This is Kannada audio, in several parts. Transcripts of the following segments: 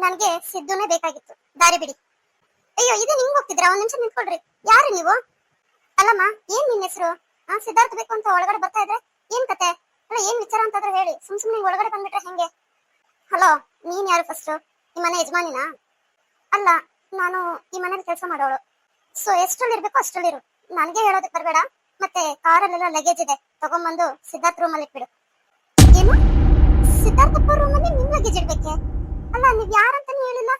ನನ್ಗೆ ಸಿದ್ದುನೇ ಬೇಕಾಗಿತ್ತು. ದಾರಿ ಬಿಡಿ. ಅಯ್ಯೋ ಇದು ನಿಮ್ಗೆ ಹೋಗ್ತಿದ್ರಾ? ಒಂದ್ ನಿಮಿಷ ನಿಂತ್ಕೊಳ್ರಿ. ಯಾರು ನೀವು? ಅಲ್ಲಮ್ಮ, ಏನ್ ನಿನ್ ಹೆಸರು? ಸಿದ್ಧಾರ್ಥ ಬೇಕು ಅಂತ ಒಳಗಡೆ ಬರ್ತಾ ಇದ್ರೆ ಏನ್ ಕತೆ? ಅಲ್ಲ ಏನ್ ವಿಚಾರ ಅಂತಾದ್ರೆ ಹೇಳಿ. ಸುಮ್ನೆ ಒಳಗಡೆ ಬಂದ್ಬಿಟ್ರೆ ಹೆಂಗೆ? ಹಲೋ, ನೀನ್ ಯಾರು ಫಸ್ಟ್? ಈ ಮನೆ ಯಜಮಾನಿನಾ? ಅಲ್ಲ, ನಾನು ಈ ಮನೇಲಿ ಕೆಲಸ ಮಾಡೋಳು. ಸೊ ಎಷ್ಟ್ರಲ್ಲಿ ಇರ್ಬೇಕು ಅಷ್ಟ್ರಲ್ಲಿರು. ನನಗೆ ಹೇಳೋದಕ್ಕೆ ಬರಬೇಡ. ಮತ್ತೆ ಕಾರಲ್ಲೆಲ್ಲ ಲಗೇಜ್ ಇದೆ, ತಗೊಂಡ್ಬಂದು ಸಿದ್ಧಾರ್ಥ ರೂಮಲ್ಲಿ ಇಟ್ಬಿಡು. ಏನು? ಸಿದ್ಧಾರ್ಥಪ್ಪ ರೂಮಲ್ಲಿ ನಿಮ್ ಲಗೇಜ್ ಇಡ್ಬೇಕೆ? ಅಲ್ಲ, ನೀವ್ ಯಾರಂತಾನೆ ಹೇಳಿಲ್ಲ.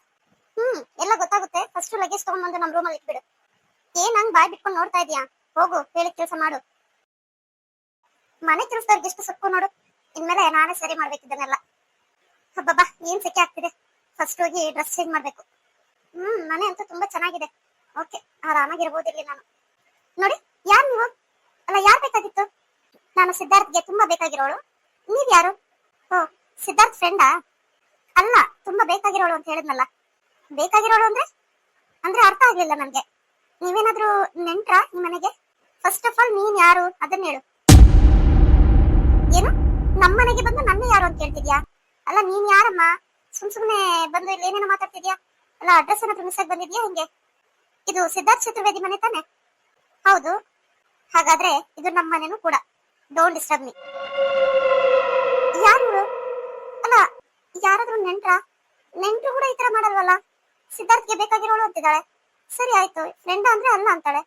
ಎಲ್ಲ ಗೊತ್ತಾಗುತ್ತೆ. ಫಸ್ಟ್ ಲಗೇಜ್ ತಗೊಂಡ್ಬಂದು ನಮ್ ರೂಮಲ್ಲಿ ಇಟ್ಬಿಡು. ಏನ್ ಹಂಗ್ ಬಾಯ್ ಬಿಟ್ಕೊಂಡು ನೋಡ್ತಾ ಇದೀಯಾ? ಹೋಗು, ಹೇಳಿದ ಕೆಲಸ ಮಾಡು. ಮನೆ ಕೆಲಸದವ್ರಿಗೆ ಎಷ್ಟು ಸೊಕ್ಕು ನೋಡು. ಇನ್ಮೇಲೆ ನಾನೇ ಸರಿ ಮಾಡ್ಬೇಕಿದ್ದನ್ನೆಲ್ಲ. ಹಬ್ಬಬ್ಬಾ, ಏನ್ ಸೆಕೆ ಆಗ್ತಿದೆ. ಫಸ್ಟ್ ಹೋಗಿ ಡ್ರೆಸ್ ಚೇಂಜ್ ಮಾಡ್ಬೇಕು. ಮನೆ ಅಂತೂ ತುಂಬಾ ಚೆನ್ನಾಗಿದೆ. ಓಕೆ, ಆರಾಮಾಗಿರ್ಬೋದು ಇಲ್ಲಿ ನಾನು. ನೋಡಿ, ಯಾರು ನೀವು? ಅಲ್ಲ, ಯಾರು ಬೇಕಾಗಿತ್ತು? ನಾನು ಸಿದ್ಧಾರ್ಥ್ಗೆ ತುಂಬಾ ಬೇಕಾಗಿರೋಳು. ನೀವ್ ಯಾರು? ಓ, ಸಿದ್ಧಾರ್ಥ್ ಫ್ರೆಂಡಾ? ಅಲ್ಲ, ತುಂಬಾ ಬೇಕಾಗಿರೋಳು ಅಂತ ಹೇಳಿದ್ನಲ್ಲ. ಬೇಕಾಗಿರೋಳು ಅಂದ್ರೆ ಅಂದ್ರೆ ಅರ್ಥ ಆಗ್ಲಿಲ್ಲ ನನ್ಗೆ. ನೀವೇನಾದ್ರೂ ನೆಂಟ್ರಾ ಈ ಮನೆಗೆ? ಫಸ್ಟ್ ಆಫ್ ಆಲ್ ನೀನ್ ಯಾರು ಅದನ್ನ ಹೇಳು. ಏನು? ನಮ್ಮನೆಗೆ ಬಂದು ನನ್ನ ಯಾರು ಅಂತ ಹೇಳ್ತಿದ್ಯಾ? ಅಲ್ಲ, ನೀನ್ ಯಾರಮ್ಮ? ಸುಮ್ನೆ ಬಂದು ಇಲ್ಲಿ ಏನೇನೋ ಮಾತಾಡ್ತಿದ್ಯಾ? ಅಲ್ಲ, ಅಡ್ರೆಸ್ ಏನಾದ್ರು ಮಿಸ್ ಆಗಿ ಬಂದಿದ್ಯಾ ಹೆಂಗೆ? ಇದು ಸಿದ್ಧಾರ್ಥ್ ಚತುರ್ವೇದಿ ಮನೆ ತಾನೆ? ಹೌದು. ಹಾಗಾದ್ರೆ ಇದು ನಮ್ಮ ಮನೆನೂ ಕೂಡ. Don't disturb me. ಯಾರು? ಅಲ್ಲ, ಯಾರಾದ್ರೂ ನೆಂಟ್ರಾ? ನೆಂಟ್ರು ಕೂಡ ಈ ತರ ಮಾಡಲ್ವಲ್ಲ. ಸಿದ್ಧಾರ್ಥ್ಗೆ ಬೇಕಾಗಿರೋಳು ಅಂತಿದ್ದಾಳೆ. ಸರಿ ಆಯ್ತು, ಫ್ರೆಂಡ್ ಅಂದ್ರೆ ಅಲ್ಲ ಅಂತಾಳೆ.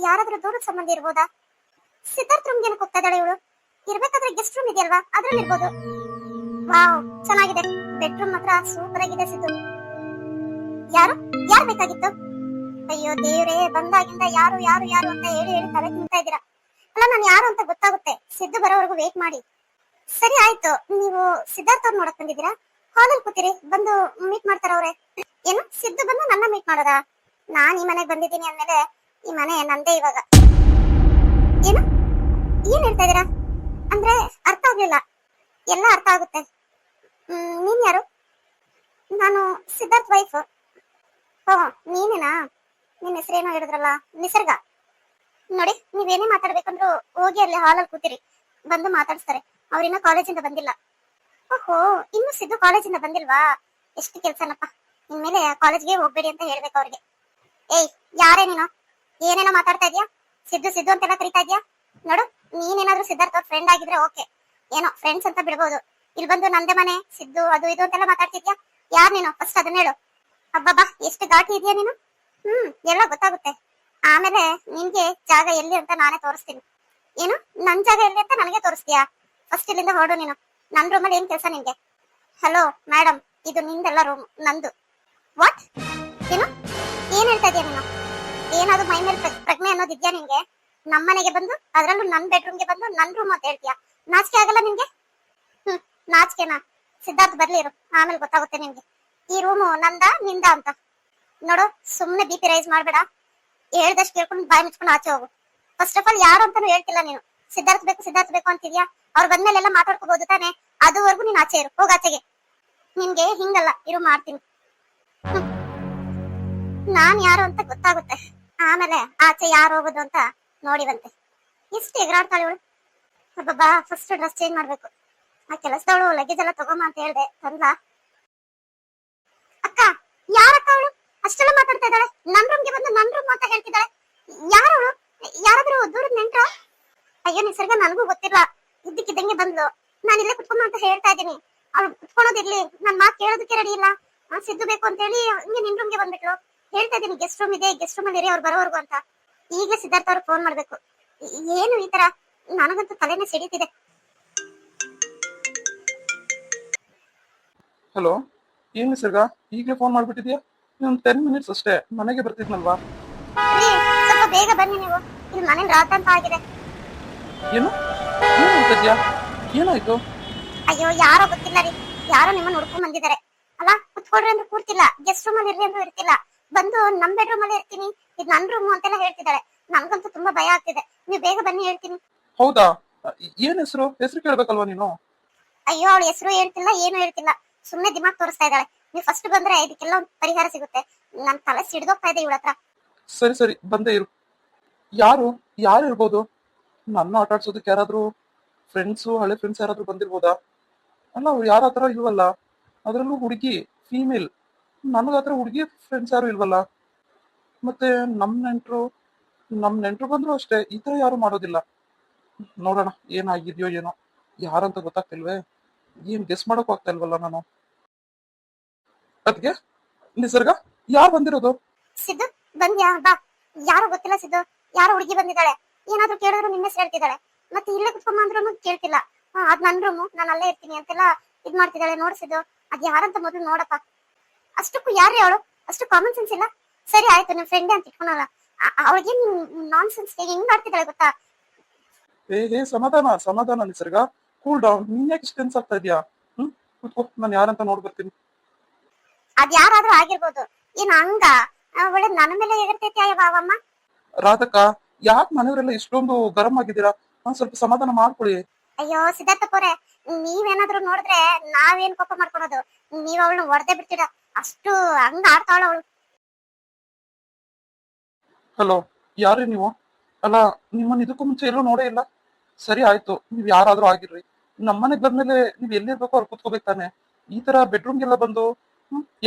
ಯಾರಾದ್ರೂ ದೂರದ ಸಂಬಂಧಿ ಇರ್ಬೋದಾ? ಸಿದ್ಧಾರ್ಥ್ ರೂಮ್ಗೆ ಏನಕ್ಕೆ ಹೋಗ್ತಾ ಇದ್ದಾಳೆ ಇವಳು? ಇರ್ಬೇಕಾದ್ರೆ ಗೆಸ್ಟ್ ರೂಮ್ ಇದೆಯಲ್ವಾ, ಅದ್ರಲ್ಲಿ ಇರ್ಬೋದು. ವಾವ್, ಚೆನ್ನಾಗಿದೆ. ಬೆಡ್ರೂಮ್ ಮಾತ್ರ ಸೂಪರ್ ಆಗಿದೆ. ಸಿದ್ದು ಯಾರು? ಯಾರು ಬೇಕಾಗಿತ್ತು? ಅಯ್ಯೋ ದೇವ್ರೇ, ಬಂದಾಗಿಂದ ಯಾರು ಯಾರು ಯಾರು ಅಂತ ಹೇಳಿ ಹೇಳಿ ತಲೆ ತಿಂತಾ ಇದ್ದೀರಾ. ಅಲ್ಲ, ನಾನು ಯಾರು ಅಂತ ಗೊತ್ತಾಗುತ್ತೆ. ಸಿದ್ದು ಬರೋವರೆಗೂ ವೇಟ್ ಮಾಡಿ. ಸರಿ ಆಯ್ತು, ನೀವು ಸಿದ್ಧಾರ್ಥ ಅವ್ರು ನೋಡಕ್ ಬಂದಿದ್ದೀರಾ? ಹಾಲಲ್ಲಿ ಕೂತಿರಿ, ಬಂದು ಮೀಟ್ ಮಾಡ್ತಾರ ಅವ್ರೆ. ಏನು? ಸಿದ್ದು ಬಂದು ನನ್ನ ಮೀಟ್ ಮಾಡೋದಾ? ನಾನ್ ಈ ಮನೆಗೆ ಬಂದಿದ್ದೀನಿ ಅಂದ್ಮೇಲೆ ಈ ಮನೆ ನಂದೇ ಇವಾಗ. ಏನು? ಏನ್ ಹೇಳ್ತಾ ಇದೀರಾ? ಅಂದ್ರೆ ಅರ್ಥ ಆಗ್ಲಿಲ್ಲ. ಎಲ್ಲ ಅರ್ಥ ಆಗುತ್ತೆ. ನೀನ್ ಯಾರು? ನಾನು ಸಿದ್ಧಾರ್ಥ್ ವೈಫ್. ಓ, ನೀನೇನಾ? ನಿನ್ನ ಹೆಸರೇನೋ ಹೇಳಿದ್ರಲ್ಲ, ನಿಸರ್ಗ. ನೋಡಿ, ನೀವೇನೇ ಮಾತಾಡ್ಬೇಕಂದ್ರು ಹೋಗಿ ಅಲ್ಲಿ ಹಾಲಲ್ಲಿ ಕೂತಿರಿ, ಬಂದು ಮಾತಾಡಿಸ್ತಾರೆ. ಅವ್ರಿನ್ನ ಕಾಲೇಜಿಂದ ಬಂದಿಲ್ಲ. ಓಹೋ, ಇನ್ನು ಸಿದ್ದು ಕಾಲೇಜಿಂದ ಬಂದಿಲ್ವಾ? ಎಷ್ಟು ಕೆಲ್ಸನಪ್ಪ. ಇನ್ಮೇಲೆ ಕಾಲೇಜ್ಗೆ ಹೋಗ್ಬೇಡಿ ಅಂತ ಹೇಳ್ಬೇಕು ಅವ್ರಿಗೆ. ಏಯ್, ಯಾರೇ ನೀನು? ಏನೇನೋ ಮಾತಾಡ್ತಾ ಇದ್ಯಾ? ಸಿದ್ದು ಸಿದ್ದು ಅಂತೆಲ್ಲ ಕರಿತಾ ಇದ್ಯಾ? ನೋಡು, ನೀನೇನಾದ್ರೂ ಸಿದ್ಧಾರ್ಥ ಅವ್ರ ಫ್ರೆಂಡ್ ಆಗಿದ್ರೆ ಓಕೆ, ಏನೋ ಫ್ರೆಂಡ್ಸ್ ಅಂತ ಬಿಡ್ಬೋದು. ಇಲ್ಲಿ ಬಂದು ನಂದೇ ಮನೆ ಸಿದ್ದು ಅದು ಇದು ಅಂತೆಲ್ಲ ಮಾತಾಡ್ತಿದ್ಯಾ? ಯಾರ್ ನೀನು? ಫಸ್ಟ್ ಅದನ್ನ ಹೇಳು. ಹಬ್ಬಬ್ಬಾ, ಎಷ್ಟು ಘಾಟಿ ಇದೆಯಾ ನೀನು. ಎಲ್ಲ ಗೊತ್ತಾಗುತ್ತೆ. ಆಮೇಲೆ ನಿನ್ಗೆ ಜಾಗ ಎಲ್ಲಿ ಅಂತ ನಾನೇ ತೋರಿಸ್ತೀನಿ. ಏನು? ನನ್ ಜಾಗ ಎಲ್ಲಿ ಅಂತ ನನಗೆ ತೋರಿಸ್ತೀಯಾ? ಫಸ್ಟ್ ಇಲ್ಲಿಂದ ಹೊರಡು ನೀನು. ನನ್ ರೂಮಲ್ಲಿ ಏನ್ ಕೆಲಸ ನಿನ್ಗೆ? ಹಲೋ ಮೇಡಮ್, ಇದು ನಿಂದೆಲ್ಲ ರೂಮ್, ನಂದು. ವಾಟ್? ಏನು? ಏನ್ ಹೇಳ್ತಾ ಇದೀಯ ನೀನು? ಏನಾದ್ರು ಮೈ ಮೇಲೆ ಪ್ರಜ್ಞೆ ಅನ್ನೋದಿದ್ಯಾ ನಿನ್ಗೆ? ನಮ್ಮನೆಗೆ ಬಂದು, ಅದ್ರಲ್ಲೂ ನನ್ ಬೆಡ್ರೂಮ್ಗೆ ಬಂದು ನನ್ ರೂಮ್ ಅಂತ ಹೇಳ್ತೀಯಾ? ನಾಚಿಕೆ ಆಗಲ್ಲ ನಿನ್ಗೆ? ನಾಚಿಕೆನಾ? ಸಿದ್ಧಾರ್ಥ್ ಬರ್ಲಿ ಇರು, ಆಮೇಲೆ ಗೊತ್ತಾಗುತ್ತೆ ನಿನ್ಗೆ ಈ ರೂಮು ನಂದ ನಿಂದ ಅಂತ. ನೋಡು, ಸುಮ್ನೆ ಬಿ ಪಿ ರೈಸ್ ಮಾಡ್ಬೇಡ. ಹೇಳ್ದಷ್ಟು ಕೇಳ್ಕೊಂಡು ಬಾಯಿ ಮುಚ್ಕೊಂಡು ಆಚೆ ಹೋಗು. ಫಸ್ಟ್ ಆಫ್ ಆಲ್ ಯಾರು ಅಂತಾನು ಹೇಳ್ತಿಲ್ಲ ನೀನು. ಸಿದ್ಧಾರ್ಥ್ ಬೇಕು ಅಂತಿದ್ಯಾ? ಅವ್ರು ಬಂದ್ಮೇಲೆಲ್ಲ ಮಾತಾಡ್ಕೋಬಹುದು ತಾನೆ? ಅದುವರೆಗೂ ನೀನ್ ಆಚೆ ಇರು, ಹೋಗ ಆಚೆಗೆ. ನಿನ್ಗೆ ಹಿಂಗಲ್ಲ ಇರು, ಮಾಡ್ತೀನಿ. ನಾನ್ ಯಾರು ಅಂತ ಗೊತ್ತಾಗುತ್ತೆ, ಆಮೇಲೆ ಆಚೆ ಯಾರು ಹೋಗೋದು ಅಂತ ನೋಡಿವಂತೆ. ಎಷ್ಟು ಎಗರಾಡ್ತಾಳೆ ಇವಳು. ಹಬ್ಬಬ್ಬಾ, ಫಸ್ಟ್ ಡ್ರೆಸ್ ಚೇಂಜ್ ಮಾಡ್ಬೇಕು. ಆ ಕೆಲಸದವಳು ಲಗೇಜ್ ಎಲ್ಲ ತಗೊಂಬ ಅಂತ ಹೇಳ್ದೆ, ತಂದ. ಅಕ್ಕ, ಯಾರಕ್ಕ ಅವಳು? ಅಷ್ಟೆಲ್ಲ ಮಾತಾಡ್ತಾ ಇದ್ದಾಳೆ. ನನ್ ರೂಮ್ಗೆ ಬಂದು ನನ್ ರೂಮ್ ಅಂತ ಹೇಳ್ತಿದ್ದಾಳೆ. ಯಾರವಳು? ಯಾರಾದ್ರೂ ದೂರದ ನೆಂಟ್ರ? ಅಯ್ಯೋ ನಿಸರ್ಗ, ನನಗೂ ಗೊತ್ತಿಲ್ಲ. ಇದ್ದಕ್ಕಿದ್ದಂಗೆ ಬಂದ್ಲು. ನಾನು ಇಲ್ಲೇ ಕುತ್ಕೊಂಬ ಅಂತ ಹೇಳ್ತಾ ಇದ್ದೀನಿ. ಅವ್ಳು ಕುತ್ಕೊಳೋದಿರ್ಲಿ, ನನ್ ಮಾತು ಕೇಳೋದಕ್ಕೆ ರೆಡಿ ಇಲ್ಲ. ಸಿದ್ದು ಬೇಕು ಅಂತ ಹೇಳಿ ಹಿಂಗೆ ನಿನ್ ರೂಮ್ಗೆ ಬಂದ್ಬಿಟ್ಲು. ಹೇಳ್ತಾ ಇದ್ದೀನಿ ಗೆಸ್ಟ್ ರೂಮ್ ಇದೆ, ಗೆಸ್ಟ್ ರೂಮ್ ಅಲ್ಲಿ ಇರಿ ಅವ್ರು ಬರೋವರೆಗೂ ಅಂತ. ಈಗಲೇ ಸಿದ್ಧಾರ್ಥ ಅವ್ರಿಗೆ ಫೋನ್ ಮಾಡ್ಬೇಕು. ಏನು ಈ ತರ? ನನಗಂತೂ ತಲೆನೇ ಸಿಡಿತಿದೆ. ಹಲೋ, ಏನ್ ನಿಸರ್ಗ, ಈಗಲೇ ಫೋನ್ ಮಾಡ್ಬಿಟ್ಟಿದ್ಯಾ? ಇನ್ನೊಂದು 10 ಮಿನಿಟ್ಸ್ ಅಷ್ಟೇ, ಮನೆಗೆ ಬರ್ತಿದ್ನಲ್ವಾ? ಸ್ವಲ್ಪ ಬೇಗ ಬನ್ನಿ ನೀವು, ಇಲ್ಲಿ ಮನೆ ರಾತ್ ಅಂತ ಆಗಿದೆ. ಏನು? ಏನ್ ಹೇಳ್ತಿದ್ಯಾ? ಏನಾಯ್ತು? ಅಯ್ಯೋ, ಯಾರೋ ಗೊತ್ತಿಲ್ಲ ರೀ, ಯಾರೋ ನಿಮ್ಮನ್ನ ಹುಡ್ಕೊಂಡ್ ಬಂದಿದ್ದಾರೆ. ಅಲ್ಲ, ಕುತ್ಕೊಳ್ರಿ ಅಂದ್ರೆ ಕೂರ್ತಿಲ್ಲ, ಗೆಸ್ಟ್ ರೂಮ್ ಅಲ್ಲಿ ಇರ್ರಿ ಅಂತ ಇರ್ತಿಲ್ಲ. ಬಂದು ನಮ್ ಬೆಡ್ರೂಮ್ ಅಲ್ಲಿ ಇರ್ತೀನಿ, ಇದು ನನ್ ರೂಮ್ ಅಂತೆಲ್ಲ ಹೇಳ್ತಿದ್ದಾಳೆ. ನನ್ಗಂತೂ ತುಂಬಾ ಭಯ ಆಗ್ತಿದೆ. ನೀವು ಬೇಗ ಬನ್ನಿ, ಹೇಳ್ತೀನಿ. ಹೌದಾ? ಏನ್ ಹೆಸರು ಕೇಳ್ಬೇಕಲ್ವಾ ನೀನು? ಅಯ್ಯೋ, ಅವಳ ಹೆಸರು ಹೇಳ್ತಿಲ್ಲ, ಏನು ಹೇಳ್ತಿಲ್ಲ, ಸುಮ್ನೆ ದಿಮಾಗ್ ತೋರಿಸ್ತಾ ಇದ್ದಾಳೆ. ನೀವು ಫಸ್ಟ್ ಬಂದ್ರೆ ಇದಕ್ಕೆಲ್ಲ ಒಂದು ಪರಿಹಾರ ಸಿಗುತ್ತೆ. ನನ್ ತಲೆ ಸಿಡ್ದೋಗ್ತಾ ಇದೆ ಇವಳ ಹತ್ರ. ಸರಿ, ಬಂದೇ ಇರು. ಯಾರು ಯಾರು ಇರ್ಬೋದು? ನನ್ನ ಆಟ ಆಡ್ಸೋದಕ್ಕೆ ಯಾರಾದ್ರೂ ಫ್ರೆಂಡ್ಸು, ಹಳೆ ಫ್ರೆಂಡ್ಸ್ ಯಾರಾದ್ರೂ ಬಂದಿರ್ಬೋದಾ? ಅಲ್ಲ, ಅವ್ರು ಯಾರ ಹತ್ರ ಇಲ್ವಲ್ಲ, ಅದ್ರಲ್ಲೂ ಹುಡುಗಿ ಫೀಮೇಲ್. ನನಗಾದ್ರೆ ಹುಡುಗಿ ಫ್ರೆಂಡ್ಸ್ ಯಾರು ಇಲ್ವಲ್ಲ. ಮತ್ತೆ ನಮ್ ನೆಂಟ್ರು ಬಂದ್ರು ಅಷ್ಟೇ, ಈ ತರ ಯಾರು ಮಾಡೋದಿಲ್ಲ. ನೋಡೋಣ ಏನಾಗಿದ್ಯೋ ಏನೋ, ಯಾರಂತ ಗೊತ್ತಾಗ್ತಿಲ್ವೇ, ಏನ್ ಗೆಸ್ ಮಾಡಕ್ ಆಗ್ತಾ ಇಲ್ವಲ್ಲ ನಾನು. ಅದ್ಗೆ ನಿಸರ್ಗ, ಯಾರು ಬಂದಿರೋದು? ಸಿದ್ದು, ಬಂದ್ಯಾ? ಬಾ. ಯಾರೋ ಗೊತ್ತಿಲ್ಲ ಸಿದ್ದು, ಯಾರೋ ಹುಡುಗಿ ಬಂದಿದ್ದಾಳೆ. ಏನಾದ್ರೂ ಕೇಳಿದ್ರು ನಿನ್ನೆ ಹೇಳ್ತಿದ್ದಾಳೆ. ಮತ್ತೆ ಇಲ್ಲೇ ಕುತ್ಕೊಂಬ ಅಂದ್ರೂ ಕೇಳ್ತಿಲ್ಲ. ಅದ್ ನನ್ ರೂಮು, ನಾನು ಅಲ್ಲೇ ಇರ್ತೀನಿ ಅಂತೆಲ್ಲ ಇದ್ ಮಾಡ್ತಿದ್ದಾಳೆ. ನೋಡ್ಸಿದ್ದು, ಅದ್ ಯಾರಂತ ಮೊದಲು ನೋಡಪ್ಪ. ಅಷ್ಟಕ್ಕೂ ಯಾರೇ ಅವಳು? ಅಷ್ಟು ಕಾಮನ್ ಸೆನ್ಸ್ ಇಲ್ಲ. ಸರಿ ಆಯ್ತು, ನಿಮ್ ಫ್ರೆಂಡ್ ಅಂತ ಇಟ್ಕೊಳಲ್ಲ. ಅವಳಿಗೆ ನಾನ್ ಸೆನ್ಸ್ ಹೆಂಗ್ ಮಾಡ್ತಿದ್ದಾಳೆ ಗೊತ್ತಾ? ಹೇ ಸಮಾಧಾನ ಸಮಾಧಾನ ನಿಸರ್ಗ, ಕೂಲ್ ಡೌನ್. ನೀನ್ ಯಾಕೆ ಇಷ್ಟು ಟೆನ್ಸ್ ಆಗ್ತಾ ಇದೀಯಾ? ಕೂತ್ಕೋ, ನಾನು ಯಾರಂತ ನೋಡ್ಬರ್ತೀನಿ. ಅದ್ ಯಾರಾದ್ರೂ ಆಗಿರ್ಬೋದು. ಏನ್ ಹಂಗ ಒಳ್ಳೆ ನನ್ನ ಮೇಲೆ ಎಗರ್ತೈತಿ ಬಾವಮ್ಮ. ರಾಧಕ್ಕ, ಯಾಕೆ ಮನೆಯವರೆಲ್ಲ ಇಷ್ಟೊಂದು ಗರಂ ಆಗಿದ್ದೀರಾ? ಸ್ವಲ್ಪ ಸಮಾಧಾನ ಮಾಡ್ಕೊಳ್ಳಿ. ಅಯ್ಯೋ ಸಿದ್ಧಾರ್ಥಪ್ಪವ್ರೆ, ನೀವೇನಾದ್ರೂ ನೋಡಿದ್ರೆ ನಾವೇನ್ ಕೋಪ ಮಾಡ್ಕೊಳೋದು? ನೀವ್ ಅವಳನ್ನ ಹೊಡೆದೇ ಬಿಡ್ತೀರ. ಅಷ್ಟು ಹಂಗ ಆಡ್ತಾವಳ ಅವಳು. ಹಲೋ, ಯಾರೇ ನೀವು? ಅಲ್ಲ, ನಿಮ್ಮನ್ನ ಇದಕ್ಕೂ ಮುಂಚೆ ಎಲ್ಲೂ ನೋಡೇ ಇಲ್ಲ. ಸರಿ ಆಯ್ತು, ನೀವ್ ಯಾರಾದ್ರೂ ಆಗಿರ್ರಿ. ನಮ್ಮನೆಗ್ ಬಂದ್ಮೇಲೆ ನೀವ್ ಎಲ್ಲಿರ್ಬೇಕು ಅವ್ರು ಕೂತ್ಕೋಬೇಕು ತಾನೆ. ಈ ತರ ಬೆಡ್ರೂಮ್ಗೆಲ್ಲ ಬಂದು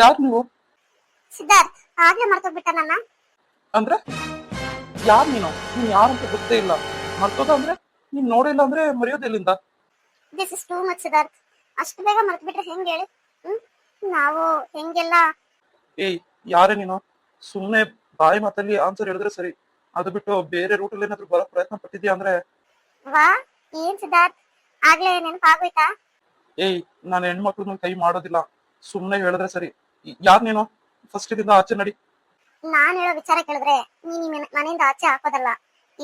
ಯಾರು ನೀವು? ಸಿದ್ಧಾರ್ಥ್ ಆಗ್ಲೇ ಮರ್ತೋಗ್ಬಿಟ್ಟ ನನ್ನ. ಅಂದ್ರೆ ಯಾರು ನೀನು? ನೀನ್ ಯಾರಂತ ಗೊತ್ತೇ ಇಲ್ಲ. ಮರ್ತೋದ ಅಂದ್ರೆ ನೀನ್ ನೋಡಿಲ್ಲ ಅಂದ್ರೆ ಮರೆಯೋದೆಲ್ಲಿಂದ? This is too much Siddharth. ಅಷ್ಟು ಬೇಗ ಮರ್ತ್ಬಿಟ್ರೆ ಹೆಂಗ್ ಹೇಳಿ? ನಾವು ಹೆಂಗೆಲ್ಲ. ಏಯ್, ಯಾರೇ ನೀನು? ಸುಮ್ನೆ ಬಾಯಿ ಮಾತಲ್ಲಿ ಆನ್ಸರ್ ಹೇಳಿದ್ರೆ ಸರಿ. ಅದು ಬಿಟ್ಟು ಬೇರೆ ರೂಟಲ್ಲಿ ಏನಾದ್ರು ಬರಕ್ ಪ್ರಯತ್ನ ಪಟ್ಟಿದ್ಯಾ ಅಂದ್ರೆ? ವಾ, ಏನ್ ಸಿದ್ಧಾರ್ಥ್, ಆಗ್ಲೇ ನೆನಪಾಗೋಯ್ತಾ? ಏಯ್, ನಾನು ಹೆಣ್ಮಕ್ಳ ಮೇಲೆ ಕೈ ಮಾಡೋದಿಲ್ಲ. ಸುಮ್ನೆ ಹೇಳಿದ್ರೆ ಸರಿ. ಯಾರ್ ನೀನು? ಫಸ್ಟ್ ಇದರಿಂದ ಆಚೆ ನಡಿ. ನಾನ್ ಹೇಳೋ ವಿಚಾರ ಕೇಳಿದ್ರೆ ನೀನ್ ಈ ಮನೆಯಿಂದ ಆಚೆ ಹಾಕೋದಲ್ಲ.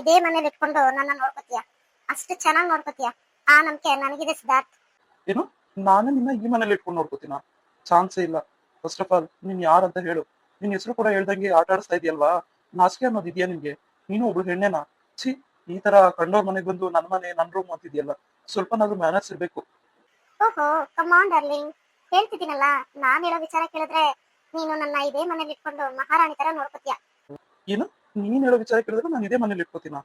ಇದೇ ಮನೇಲಿ ಇಟ್ಕೊಂಡು ನನ್ನ ನೋಡ್ಕೋತೀಯ. ಅಷ್ಟು ಚೆನ್ನಾಗಿ ನೋಡ್ಕೋತೀಯ. ಆ ನಂಬಿಕೆ ನನಗಿದೆ ಸಿದ್ಧಾರ್ಥ್. ಏನು? ನಾನು ನಿನ್ನ ಈ ಮನೇಲಿ ಇಟ್ಕೊಂಡು ನೋಡ್ಕೋತೀನ? ಚಾನ್ಸೇ ಇಲ್ಲ. ಫಸ್ಟ್ ಆಫ್ ಆಲ್ ನೀನ್ ಯಾರಂತ ಹೇಳು. ನಿನ್ ಹೆಸರು ಕೂಡ ಹೇಳ್ದಂಗೆ ಆಟ ಆಡಿಸ್ತಾ ಇದೆಯಲ್ವಾ? ನಾಚಿಕೆ ಅನ್ನೋದು ಇದೆಯಾ ನಿನ್ಗೆ? ನೀನು ಒಬ್ಳು ಹೆಣ್ಣೆನಾ? ಛೀ, ಈ ತರ ಕಂಡೋರ್ ಮನೆಗೆ ಬಂದು ನನ್ ಮನೆ ನನ್ ರೂಮ್ ಅಂತಿದ್ಯಲ್ಲ. ಸ್ವಲ್ಪನಾದ್ರೂ ಮ್ಯಾನರ್ಸ್ ಇರ್ಬೇಕು. ಓಹೋ, ಕಮಾನ್ ಡಾರ್ಲಿಂಗ್, ಹೇಳ್ತಿದ್ದೀನಲ್ಲ. ನಾನ್ ಹೇಳೋ ವಿಚಾರ ಕೇಳಿದ್ರೆ ನೀನು ನನ್ನ ಇದೇ ಮನೇಲಿ ಇಟ್ಕೊಂಡು ಮಹಾರಾಣಿ ತರ ನೋಡ್ಕೋತೀಯ. ಏನು? ನೀನ್ ಹೇಳೋ ವಿಚಾರ ಕೇಳಿದ್ರೆ ನಾನು ಇದೇ ಮನೇಲಿ ಇಟ್ಕೋತೀನ?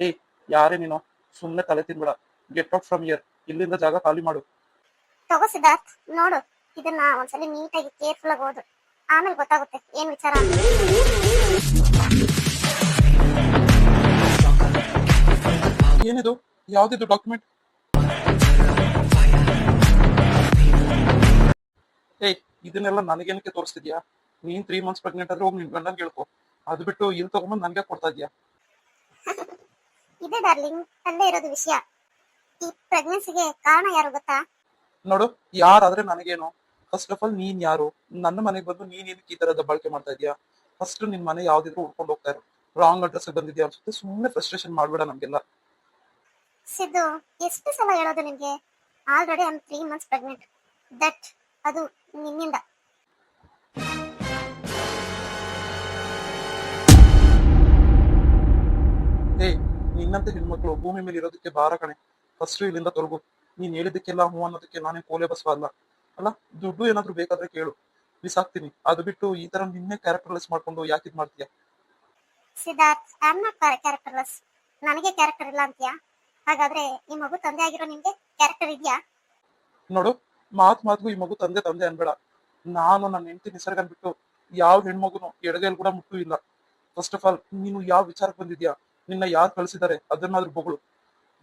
ಏಯ್, ಯಾರೇ ನೀನು? ಸುಮ್ನೆ ತಲೆ ತಿನ್ಬೇಡ. Get out from here. ಇಲ್ಲಿಂದ ಜಾಗ ಖಾಲಿ ಮಾಡು. ತಗೋ ಸಿದ್ಧಾರ್ಥ್, ನೋಡು. ಇದನ್ನ ಒಂದ್ಸಲಿ ನೀಟಾಗಿ ಕೇರ್ಫುಲ್ ಆಗಿ ಓದು. ಆಮೇಲೆ ಗೊತ್ತಾಗುತ್ತೆ ಏನ್ ವಿಚಾರ ಅಂತ. ಏನಿದು? ಯಾವ್ದಿದು ಡಾಕ್ಯುಮೆಂಟ್? ಏಯ್, ಇದನ್ನೆಲ್ಲ ನನಗೇನಕ್ಕೆ ತೋರಿಸ್ತಿದ್ಯಾ? ನೀನ್ 3 months ಪ್ರೆಗ್ನೆಂಟ್ ಆದ್ರೆ ಹೋಗಿ ನಿನ್ ಗಂಡನ್ ಕೇಳ್ಕೊ. ಅದು ಬಿಟ್ಟು ಇಲ್ಲಿ ತಗೊಂಬಂದ್ ನನ್ಗೆ ಕೊಡ್ತಾ ಇದ್ಯಾ? ಇದೆ ಡಾರ್ಲಿಂಗ್, ಅಲ್ಲೇ ಇರೋದು ವಿಷಯ. ಈ ಪ್ರೆಗ್ನೆನ್ಸಿಗೆ ಕಾರಣ ಯಾರು ಗೊತ್ತಾ? ನೋಡು, ಯಾರಾದ್ರೆ ನನಗೇನು? ಫಸ್ಟ್ ಆಫ್ ಆಲ್ ನೀನ್ ಯಾರು? ನನ್ನ ಮನೆಗೆ ಬಂದು ನೀನ್ ಏನಕ್ಕೆ ಈ ತರ ದಬ್ಬಾಳಿಕೆ ಮಾಡ್ತಾ ಇದ್ಯಾ? ಫಸ್ಟ್ ನಿನ್ ಮನೆ ಯಾವ್ದಿದ್ರು ಉಡ್ಕೊಂಡು ಹೋಗ್ತಾ ಇರೋ. ರಾಂಗ್ ಅಡ್ರೆಸ್ ಬಂದಿದ್ಯಾ ಅನ್ಸುತ್ತೆ. ಸುಮ್ಮನೆ ಫ್ರಸ್ಟ್ರೇಷನ್ ಮಾಡ್ಬೇಡ ನಮ್ಗೆಲ್ಲ. ಸಿದ್ದು, ಎಷ್ಟು ಸಲ ಹೇಳೋದು ನಿಮ್ಗೆ? Already I am 3 months pregnant. That ಅದು ನಿನ್ನಿಂದ. ಏಯ್, ನಿನ್ನಂತೆ ಹೆಣ್ಮಕ್ಳು ಭೂಮಿ ಮೇಲೆ ಇರೋದಕ್ಕೆ ಭಾರ ಕಣೆ. ಫಸ್ಟ್ ಇಲ್ಲಿಂದ ತೊಲಗು. ನೀನ್ ಹೇಳಿದಕ್ಕೆಲ್ಲ ಹೂ ಅನ್ನೋದಕ್ಕೆ ನಾನೇ ಕೋಲೆ ಬಸವ ಅಲ್ಲ. ಅಲ್ಲ, ದುಡ್ಡು ಏನಾದ್ರು ಬೇಕಾದ್ರೆ ಕೇಳು, ಬಿಸಾಕ್ತೀನಿ. ಅದು ಬಿಟ್ಟು ಈ ತರ ನಿನ್ನೆ ಕ್ಯಾರೆಕ್ಟರ್ಲೆಸ್ ಮಾಡ್ಕೊಂಡು ಯಾಕೆ ಇದ್ ಮಾಡ್ತೀಯಾ? Siddharth, I am not characterless. ನನಗೆ ಕ್ಯಾರೆಕ್ಟರ್ ಇಲ್ಲ ಅಂತೀಯಾ? ಹಾಗಾದ್ರೆ ಈ ಮಗು ತಂದೆ ಆಗಿರೋ ನಿಮ್ಗೆ ಕ್ಯಾರೆಕ್ಟರ್ ಇದೆಯಾ? ನೋಡು, ಮಾತ್ಗೂ ಈ ಮಗು ತಂದೆ ತಂದೆ ಅನ್ಬೇಡ. ನಾನು ನನ್ನ ಹೆಂಡತಿ ನಿಸರ್ಗನ್ ಬಿಟ್ಟು ಯಾವ ಹೆಣ್ಮಗುನು ಎಡಗೈಲ್ ಕೂಡ ಮುಟ್ಟು ಇಲ್ಲ. ಫಸ್ಟ್ ಆಫ್ ಆಲ್ ನೀನು ಯಾವ ವಿಚಾರಕ್ಕೆ ಬಂದಿದ್ಯಾ? ನಿನ್ನ ಯಾರು ಕಳ್ಸಿದಾರೆ ಅದನ್ನಾದ್ರೂ ಬೊಗಳು.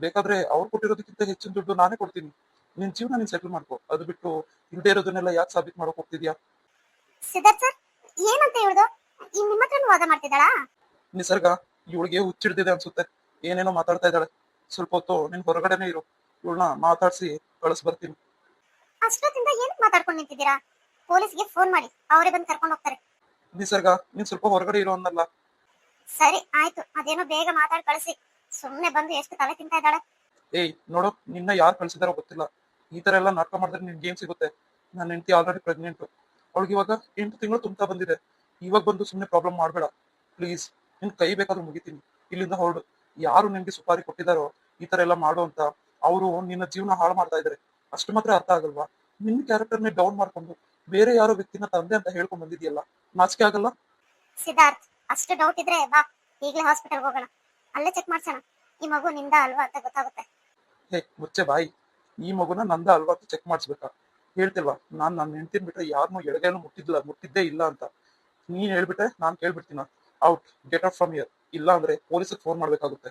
ಬೇಕಾದ್ರೆ ಅವ್ರು ಕೊಟ್ಟಿರೋದಕ್ಕಿಂತ ಹೆಚ್ಚಿನ ದುಡ್ಡು ನಾನೇ ಕೊಡ್ತೀನಿ. ನಿನ್ ಜೀವನ ನೀನ್ ಸೆಟಲ್ ಮಾಡ್ಕೊ. ಅದು ಬಿಟ್ಟು ಇಲ್ದೇ ಇರೋದನ್ನೆಲ್ಲ ಯಾಕೆ ಸಾಬೀತ್ ಮಾಡಕ್ ಹೋಗ್ತಿದ್ಯಾ? ಸಿದ್ಧಾರ್ಥ್ ಸರ್, ಏನಂತ ಹೇಳ್ದು? ಈ ನಿಮ್ಮ ಹತ್ರನೂ ವಾದ ಮಾಡ್ತಿದ್ದಾಳಾ? ನಿಸರ್ಗ, ಇವಳಿಗೆ ಹುಚ್ಚಿಡ್ದಿದೆ ಅನ್ಸುತ್ತೆ. ಏನೇನೋ ಮಾತಾಡ್ತಾ ಇದ್ದಾಳೆ. ಸ್ವಲ್ಪ ಹೊತ್ತು ನಿನ್ ಹೊರಗಡೆನೆ ಇರು. ಇವಳನ್ನ ಮಾತಾಡ್ಸಿ ಕಳಿಸ್ ಬರ್ತೀನಿ. ಅಷ್ಟೊತ್ತಿಂದ ಏನಕ್ಕೆ ಮಾತಾಡ್ಕೊಂಡು ನಿಂತಿದ್ದೀರಾ? ಪೊಲೀಸ್ಗೆ ಫೋನ್ ಮಾಡಿ, ಅವರೇ ಬಂದು ಕರ್ಕೊಂಡು ಹೋಗ್ತಾರೆ. ನಿಸರ್ಗ, ನೀನ್ ಸ್ವಲ್ಪ ಹೊರಗಡೆ ಇರೋ ಅನ್ನಲ್ಲ. ಸರಿ ಆಯ್ತು, ಅದೇನೋ ಬೇಗ ಮಾತಾಡಿ ಕಳಿಸಿ. ಸುಮ್ನೆ ಬಂದು ಎಷ್ಟು ತಲೆ ತಿಂತಾ ಇದ್ದಾಳೆ. ಏಯ್, ನೋಡು, ನಿನ್ನ ಯಾರು ಕಳ್ಸಿದಾರೋ ಗೊತ್ತಿಲ್ಲ. ಈ ತರ ಎಲ್ಲ ನಾಟಕ ಮಾಡಿದ್ರೆ ನಿನ್ಗೆ ಏನ್ ಸಿಗುತ್ತೆ? ನನ್ನ ಹೆಂಡತಿ ಆಲ್ರೆಡಿ ಪ್ರೆಗ್ನೆಂಟ್. ಅವಳಿಗೆ ಇವಾಗ 8 ತಿಂಗಳು ತುಂಬ್ತಾ ಬಂದಿದೆ. ಇವಾಗ ಬಂದು ಸುಮ್ನೆ ಪ್ರಾಬ್ಲಮ್ ಮಾಡ್ಬೇಡ ಪ್ಲೀಸ್. ನಿನ್ ಕೈ ಬೇಕಾದ್ರೂ ಮುಗಿತೀನಿ. ಇಲ್ಲಿಂದ ಹೊರಡು. ಯಾರು ನಿನ್ಗೆ ಸುಪಾರಿ ಕೊಟ್ಟಿದಾರೋ ಈ ತರ ಎಲ್ಲ ಮಾಡು ಅಂತ, ಅವರು ನಿನ್ನ ಜೀವನ ಹಾಳು ಮಾಡ್ತಾ ಇದಾರೆ. ಅಷ್ಟು ಮಾತ್ರ ಅರ್ಥ ಆಗಲ್ವಾ? ನಿನ್ನ ಕ್ಯಾರೆಕ್ಟರ್ನೇ ಡೌನ್ ಮಾಡ್ಕೊಂಡು ಬೇರೆ ಯಾರೋ ವ್ಯಕ್ತಿನ ತಂದೆ ಅಂತ ಹೇಳ್ಕೊಂಡ್ ಬಂದಿದ್ಯಲ್ಲ, ನಾಚಿಕೆ ಆಗಲ್ಲ? ಸಿದ್ಧಾರ್ಥ್, ಅಷ್ಟು ಡೌಟ್ ಇದ್ರೆ ಬಾ, ಈಗಲೇ ಹಾಸ್ಪಿಟಲ್ ಹೋಗೋಣ. ಅಲ್ಲೇ ಚೆಕ್ ಮಾಡ್ಸೋಣ. ಈ ಮಗು ನಿಂದ ಅಲ್ವಾ ಅಂತ ಗೊತ್ತಾಗುತ್ತೆ. ಹೇ ಮುಚ್ಚೆ ಬಾಯಿ. ಈ ಮಗುನ ನಂದ ಅಲ್ವಾ ಅಂತ ಚೆಕ್ ಮಾಡಿಸ್ಬೇಕಾ? ಹೇಳ್ತಿಲ್ವಾ ನಾನ್ ನನ್ನ ಹೆಂಡತಿನ ಬಿಟ್ರೆ ಯಾರನ್ನೂ ಎಡಗೈಲು ಮುಟ್ಟಿದ್ದೇ ಇಲ್ಲ ಅಂತ. ನೀನ್ ಹೇಳ್ಬಿಟ್ಟೆ ನಾನ್ ಕೇಳ್ಬಿಡ್ತೀನ. Out, get out from here. ಇಲ್ಲ ಅಂದ್ರೆ ಪೊಲೀಸಿಗೆ ಫೋನ್ ಮಾಡ್ಬೇಕಾಗುತ್ತೆ.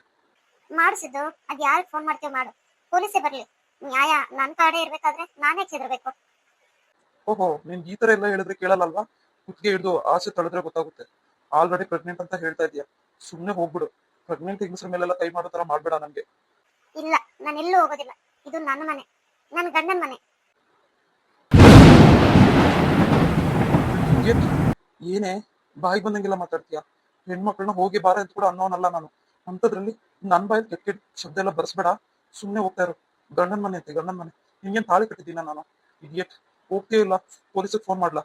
ಮಾಡಿಸಿದ್ದು ಅದ್ ಯಾರಿಗೆ ಫೋನ್ ಮಾಡ್ತೀವಿ ಮಾಡು, ಪೊಲೀಸೇ ಬರ್ಲಿ. ನ್ಯಾಯ ನನ್ ಕಡೆ ಇರ್ಬೇಕಾದ್ರೆ ನಾನೇ ಹೆದರ್ಬೇಕು. ಓಹೋ, ನೀನ್ ಈ ತರ ಎಲ್ಲ ಹೇಳಿದ್ರೆ ಕೇಳಲ್ಲಲ್ವಾ? ಕುತ್ತಿಗೆ ಹಿಡಿದು ಆಸೆ ತಳೆದ್ರೆ ಗೊತ್ತಾಗುತ್ತೆ. ಆಲ್ರೆಡಿ ಪ್ರೆಗ್ನೆಂಟ್ ಅಂತ ಹೇಳ್ತಾ ಇದೀಯ, ಸುಮ್ನೆ ಹೋಗ್ಬಿಡು. ಪ್ರೆಗ್ನೆಂಟ್ ಹೆಂಗಸ್ರ ಮೇಲೆಲ್ಲ ಕೈ ಮಾಡೋ ತರ ಮಾಡ್ಬೇಡ ನನ್ಗೆ. ಇಲ್ಲ, ನಾನು ಎಲ್ಲೂ ಹೋಗೋದಿಲ್ಲ. ಇದು ನನ್ನ ಮನೆ, ನನ್ನ ಗಂಡನ ಮನೆ. ಏನ್ ಏನೇ ಬಾಯಿ ಬಂದಂಗೆಲ್ಲ ಮಾತಾಡ್ತೀಯ? ಹೆಣ್ಮಕ್ಳನ್ನ ಹೋಗಿ ಬಾರ ಅಂತ ಕೂಡ ಅನ್ನೋನಲ್ಲ ನಾನು. ಅಂತದ್ರಲ್ಲಿ ನನ್ ಬಾಯಲ್ಲಿ ಕೆಟ್ಟ ಕೆಟ್ಟ ಶಬ್ದ ಎಲ್ಲ ಬರ್ಸ್ಬೇಡ. ಸುಮ್ನೆ ಹೋಗ್ತಾ ಇರು. ಗಂಡನ್ ಮನೆ ಅಂತೆ, ಗಂಡನ್ ಮನೆ. ನಿಂಗೇನ್ ತಾಳಿ ಕಟ್ಟಿದ್ದೀನ ನಾನು? ಇಡಿಯಟ್. ಹೋಗ್ತೀಯ ಇಲ್ಲ ಪೊಲೀಸಿಗೆ ಫೋನ್ ಮಾಡ್ಲಾ?